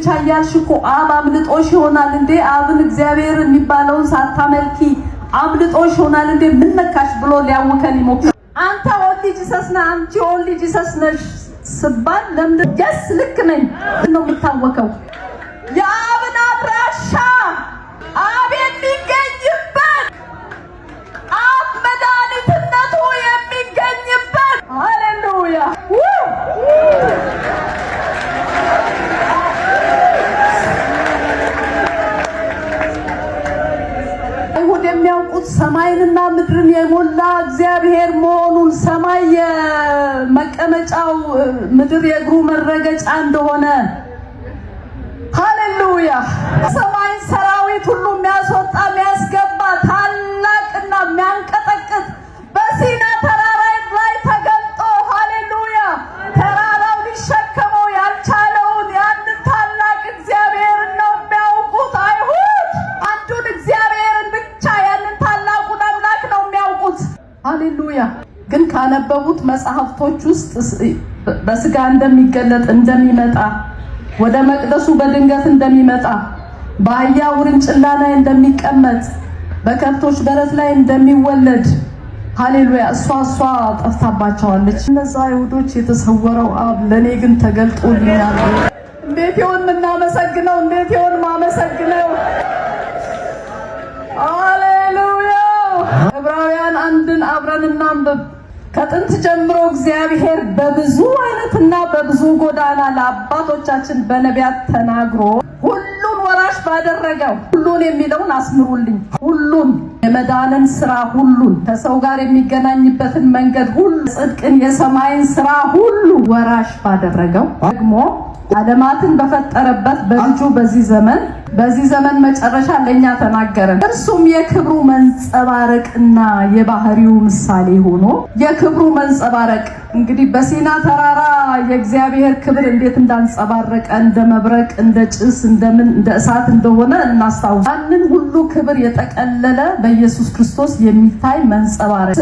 ብቻ ያልሽኮ አብ አምልጦሽ ይሆናል እንዴ? አብን እግዚአብሔር የሚባለውን ሳታመልኪ አምልጦሽ ይሆናል እንዴ? ምን ነካሽ ብሎ ሊያውከን ይሞክራል። አንተ ኦንሊ ጂሰስ ነህ፣ አንቺ ኦንሊ ጂሰስ ነሽ ስባል ለምን ጀስ ልክ ነኝ ነው የምታወቀው? የአብን አድራሻ አብ የሚገኝበት አብ መድኃኒትነቱ የሚገኝበት ሃሌሉያ አይሁድ የሚያውቁት ሰማይንና ምድርን የሞላ እግዚአብሔር መሆኑን ሰማይ የመቀመጫው ምድር የእግሩ መረገጫ እንደሆነ ሃሌሉያ ሰማይ ሰራዊት ሁሉ የሚያስወጣ የሚያስገባ ታላቅና የሚያንቀጠቅጥ በሲና ተራራ ላይ ተገልጦ ሃሌሉያ ተራራው ሊሸከመው ያልቻለውን ያንን ታላቅ እግዚአብሔርን ነው የሚያውቁት አይሁድ። አንዱን እግዚአብሔርን ብቻ ያንን ታላቁን አምላክ ነው የሚያውቁት። ሃሌሉያ ግን ካነበቡት መጽሐፍቶች ውስጥ በስጋ እንደሚገለጥ እንደሚመጣ ወደ መቅደሱ በድንገት እንደሚመጣ በአህያ ውርንጭላ ላይ እንደሚቀመጥ በከብቶች በረት ላይ እንደሚወለድ ሃሌሉያ እሷ ጠፍታባቸዋለች። እነዛ አይሁዶች የተሰወረው አብ ለኔ ግን ተገልጦልኛል። እንዴት ይሆን የምናመሰግነው? እንዴት ይሆን ማመሰግነው? ሃሌሉያ ዕብራውያን 1ን አብረን እናንብብ። ከጥንት ጀምሮ እግዚአብሔር በብዙ አይነትና በብዙ ጎዳና ለአባቶቻችን በነቢያት ተናግሮ ሁሉን ወራሽ ባደረገው ሁሉን የሚለውን አስምሩልኝ። ሁሉን የመዳንን ስራ ሁሉን ከሰው ጋር የሚገናኝበትን መንገድ ሁሉ ጽድቅን የሰማይን ስራ ሁሉ ወራሽ ባደረገው ደግሞ ዓለማትን በፈጠረበት በልጁ በዚህ ዘመን መጨረሻ ለኛ ተናገረን። እርሱም የክብሩ መንጸባረቅና የባህሪው ምሳሌ ሆኖ የክብሩ መንጸባረቅ እንግዲህ በሲና ተራራ የእግዚአብሔር ክብር እንዴት እንዳንጸባረቀ እንደ መብረቅ እንደ ጭስ እንደ እሳት እንደሆነ እናስታውስ። ያንን ሁሉ ክብር የጠቀለለ በኢየሱስ ክርስቶስ የሚታይ መንጸባረቅ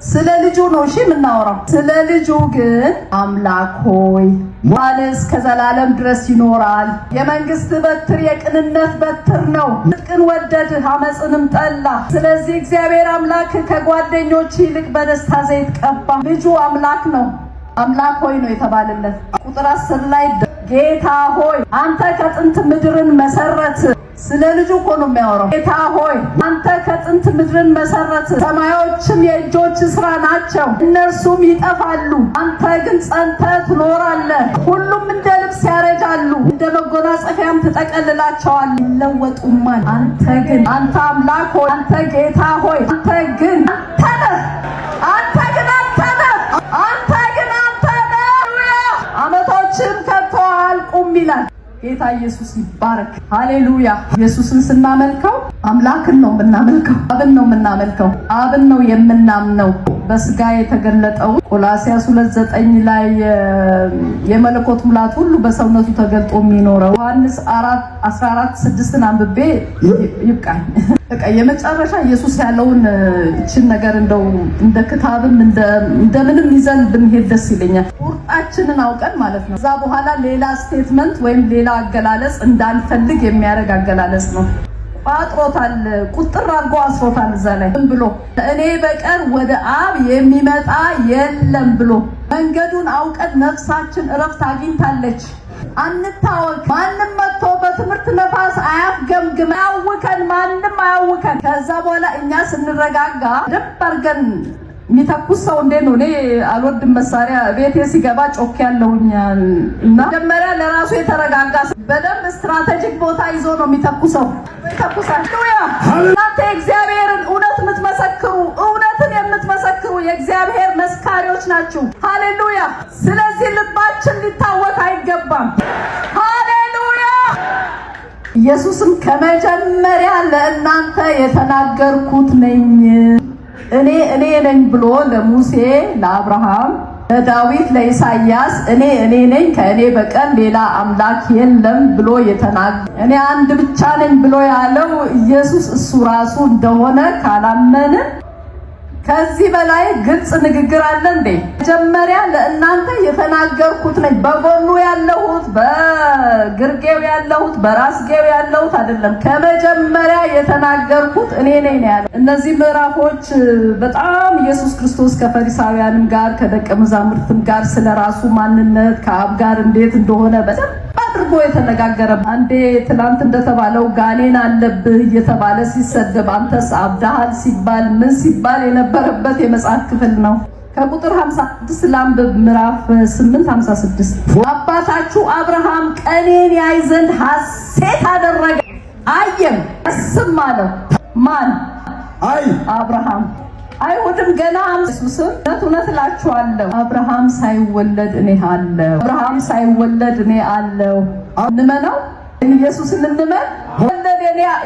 ስለ ልጁ ነው የምናወራው። ስለ ልጁ ግን አምላክ ሆይ ማለት እስከ ዘላለም ድረስ ይኖራል። የመንግስት በትር የቅንነት በትር ነው። ጽድቅን ወደድህ አመፅንም ጠላ። ስለዚህ እግዚአብሔር አምላክ ከጓደኞች ይልቅ በደስታ ዘይት ቀባ። ልጁ አምላክ ነው። አምላክ ሆይ ነው የተባለለት። ቁጥር 10 ላይ ጌታ ሆይ አንተ ከጥንት ምድርን መሰረት። ስለ ልጁ እኮ ነው የሚያወራው። ጌታ ሆይ አንተ ከጥንት ምድርን መሰረት፣ ሰማዮችም የእጆች ስራ ናቸው፣ እነርሱም ይጠፋሉ፣ አንተ ግን ጸንተህ ትኖራለህ። ሁሉም እንደ ልብስ ያረጃሉ፣ እንደ መጎናጸፊያም ትጠቀልላቸዋለህ፣ ይለወጡማል። አንተ አምላክ ሆይ አንተ ጌታ ሆይ አንተ ግን አንተ ነህ። ዓመቶችም ከቶ አያልቁም ይላል። ጌታ ኢየሱስ ይባረክ። ሃሌሉያ። ኢየሱስን ስናመልከው አምላክን ነው የምናመልከው፣ አብን ነው የምናመልከው፣ አብን ነው የምናምነው። በስጋ የተገለጠው ቆላስይስ 2:9 ላይ የመለኮት ሙላት ሁሉ በሰውነቱ ተገልጦ የሚኖረው ዮሐንስ 4:14-6 አንብቤ ይብቃኝ። በቃ የመጨረሻ ኢየሱስ ያለውን እቺን ነገር እንደው እንደ ክታብም እንደምንም ይዘን ብንሄድ ደስ ይለኛል። ቁርጣችንን አውቀን ማለት ነው። እዛ በኋላ ሌላ ስቴትመንት ወይም ሌላ አገላለጽ እንዳንፈልግ የሚያደርግ አገላለጽ ነው። ቋጥሮታል፣ ቁጥር አድርጎ አስሮታል። እዛ ላይ ብሎ እኔ በቀር ወደ አብ የሚመጣ የለም ብሎ መንገዱን አውቀን ነፍሳችን እረፍት አግኝታለች። አንታወቅ። ማንም መጥቶ በትምህርት ነፋስ አያፍገምግም፣ አያውከን፣ ማንም አያውከን። ከዛ በኋላ እኛ ስንረጋጋ ደብ አድርገን የሚተኩስ ሰው እንዴት ነው? እኔ አልወድም መሳሪያ። ቤቴ ሲገባ ጮክ ያለውኛል እና መጀመሪያ ለራሱ የተረጋጋ በደንብ ስትራቴጂክ ቦታ ይዞ ነው የሚተኩሰው። ሃሌሉያ! እናንተ የእግዚአብሔርን እውነት የምትመሰክሩ እውነትን የምትመሰክሩ የእግዚአብሔር መስካሪዎች ናችሁ። ሃሌሉያ! ስለዚህ ልባችን ሊታወክ አይገባም። ሃሌሉያ! ኢየሱስም ከመጀመሪያ ለእናንተ የተናገርኩት ነኝ እኔ ነኝ ብሎ ለሙሴ፣ ለአብርሃም፣ ለዳዊት፣ ለኢሳይያስ እኔ ነኝ ከእኔ በቀር ሌላ አምላክ የለም ብሎ የተናገረ እኔ አንድ ብቻ ነኝ ብሎ ያለው ኢየሱስ እሱ ራሱ እንደሆነ ካላመንን ከዚህ በላይ ግልጽ ንግግር አለ እንዴ? መጀመሪያ ለእናንተ የተናገርኩት ነኝ፣ በጎኑ ያለሁት በግርጌው ያለሁት በራስጌው ያለሁት አይደለም። ከመጀመሪያ የተናገርኩት እኔ ነኝ ያለ። እነዚህ ምዕራፎች በጣም ኢየሱስ ክርስቶስ ከፈሪሳውያንም ጋር ከደቀ መዛሙርትም ጋር ስለራሱ ማንነት ከአብ ጋር እንዴት እንደሆነ በደንብ አድርጎ የተነጋገረ። አንዴ ትላንት እንደተባለው ጋኔን አለብህ እየተባለ ሲሰደብ አንተስ አብዳሃል ሲባል ምን ሲባል የነበረበት የመጽሐፍ ክፍል ነው። ከቁጥር 56 ላንብብ። ምዕራፍ 8:56 አባታችሁ አብርሃም ቀኔን ያይ ዘንድ ሐሴት አደረገ፣ አየም ደስም አለው። ማን? አብርሃም። አይሁድም ገና ኢየሱስን እውነት እላችኋለሁ አብርሃም ሳይወለድ እኔ አለሁ፣ አብርሃም ሳይወለድ እኔ አለሁ። እንመነው ኢየሱስን እንመን። ወለድ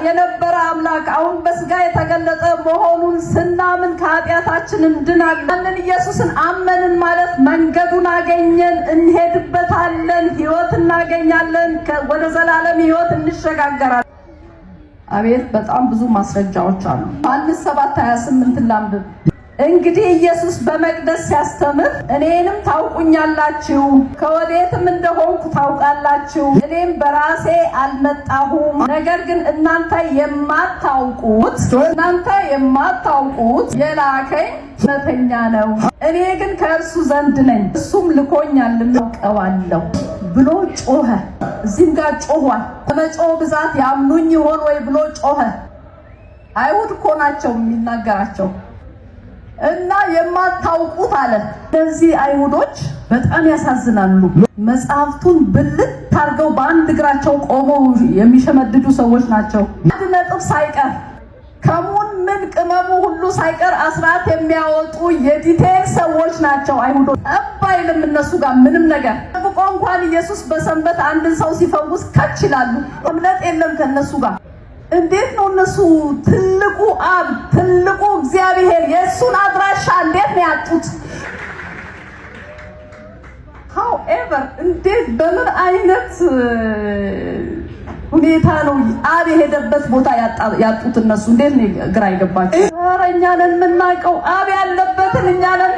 የነበረ አምላክ አሁን በስጋ የተገለጠ መሆኑን ስናምን ከኃጢአታችን እንድናለን። ኢየሱስን አመንን ማለት መንገዱን አገኘን፣ እንሄድበታለን፣ ሕይወት እናገኛለን፣ ወደ ዘላለም ሕይወት እንሸጋገራለን። አቤት በጣም ብዙ ማስረጃዎች አሉ። ዮሐንስ 7:28 ላንብብ። እንግዲህ ኢየሱስ በመቅደስ ሲያስተምር እኔንም ታውቁኛላችሁ፣ ከወዴትም እንደሆንኩ ታውቃላችሁ። እኔም በራሴ አልመጣሁም፣ ነገር ግን እናንተ የማታውቁት የላከኝ እውነተኛ ነው። እኔ ግን ከእርሱ ዘንድ ነኝ፣ እሱም ልኮኛል፣ እናውቀዋለሁ ብሎ ጮኸ። እዚህም ጋር ጮኋል። በመጮህ ብዛት ያምኑኝ ይሆን ወይ ብሎ ጮኸ። አይሁድ እኮ ናቸው የሚናገራቸው እና የማታውቁት አለ። እነዚህ አይሁዶች በጣም ያሳዝናሉ። መጽሐፍቱን ብልት ታርገው በአንድ እግራቸው ቆመው የሚሸመድዱ ሰዎች ናቸው። አንድ ነጥብ ሳይቀር ከሙን ምን ቅመሙ ሁሉ ሳይቀር አስራት የሚያወጡ የዲቴል ሰዎች ናቸው አይሁዶች። አይልም እነሱ ጋር ምንም ነገር ጠብቆ እንኳን ኢየሱስ በሰንበት አንድን ሰው ሲፈውስ ከች ይላሉ። እምነት የለም ከነሱ ጋር። እንዴት ነው እነሱ ትልቁ አብ ትልቁ እግዚአብሔር የእሱን አድራሻ እንዴት ነው ያጡት? however እንዴት በምን አይነት ሁኔታ ነው አብ የሄደበት ቦታ ያጡት? እነሱ እንዴት ነው ግራ ይገባቸው። ኧረ እኛ ነን የምናውቀው አብ ያለበትን እኛ ነን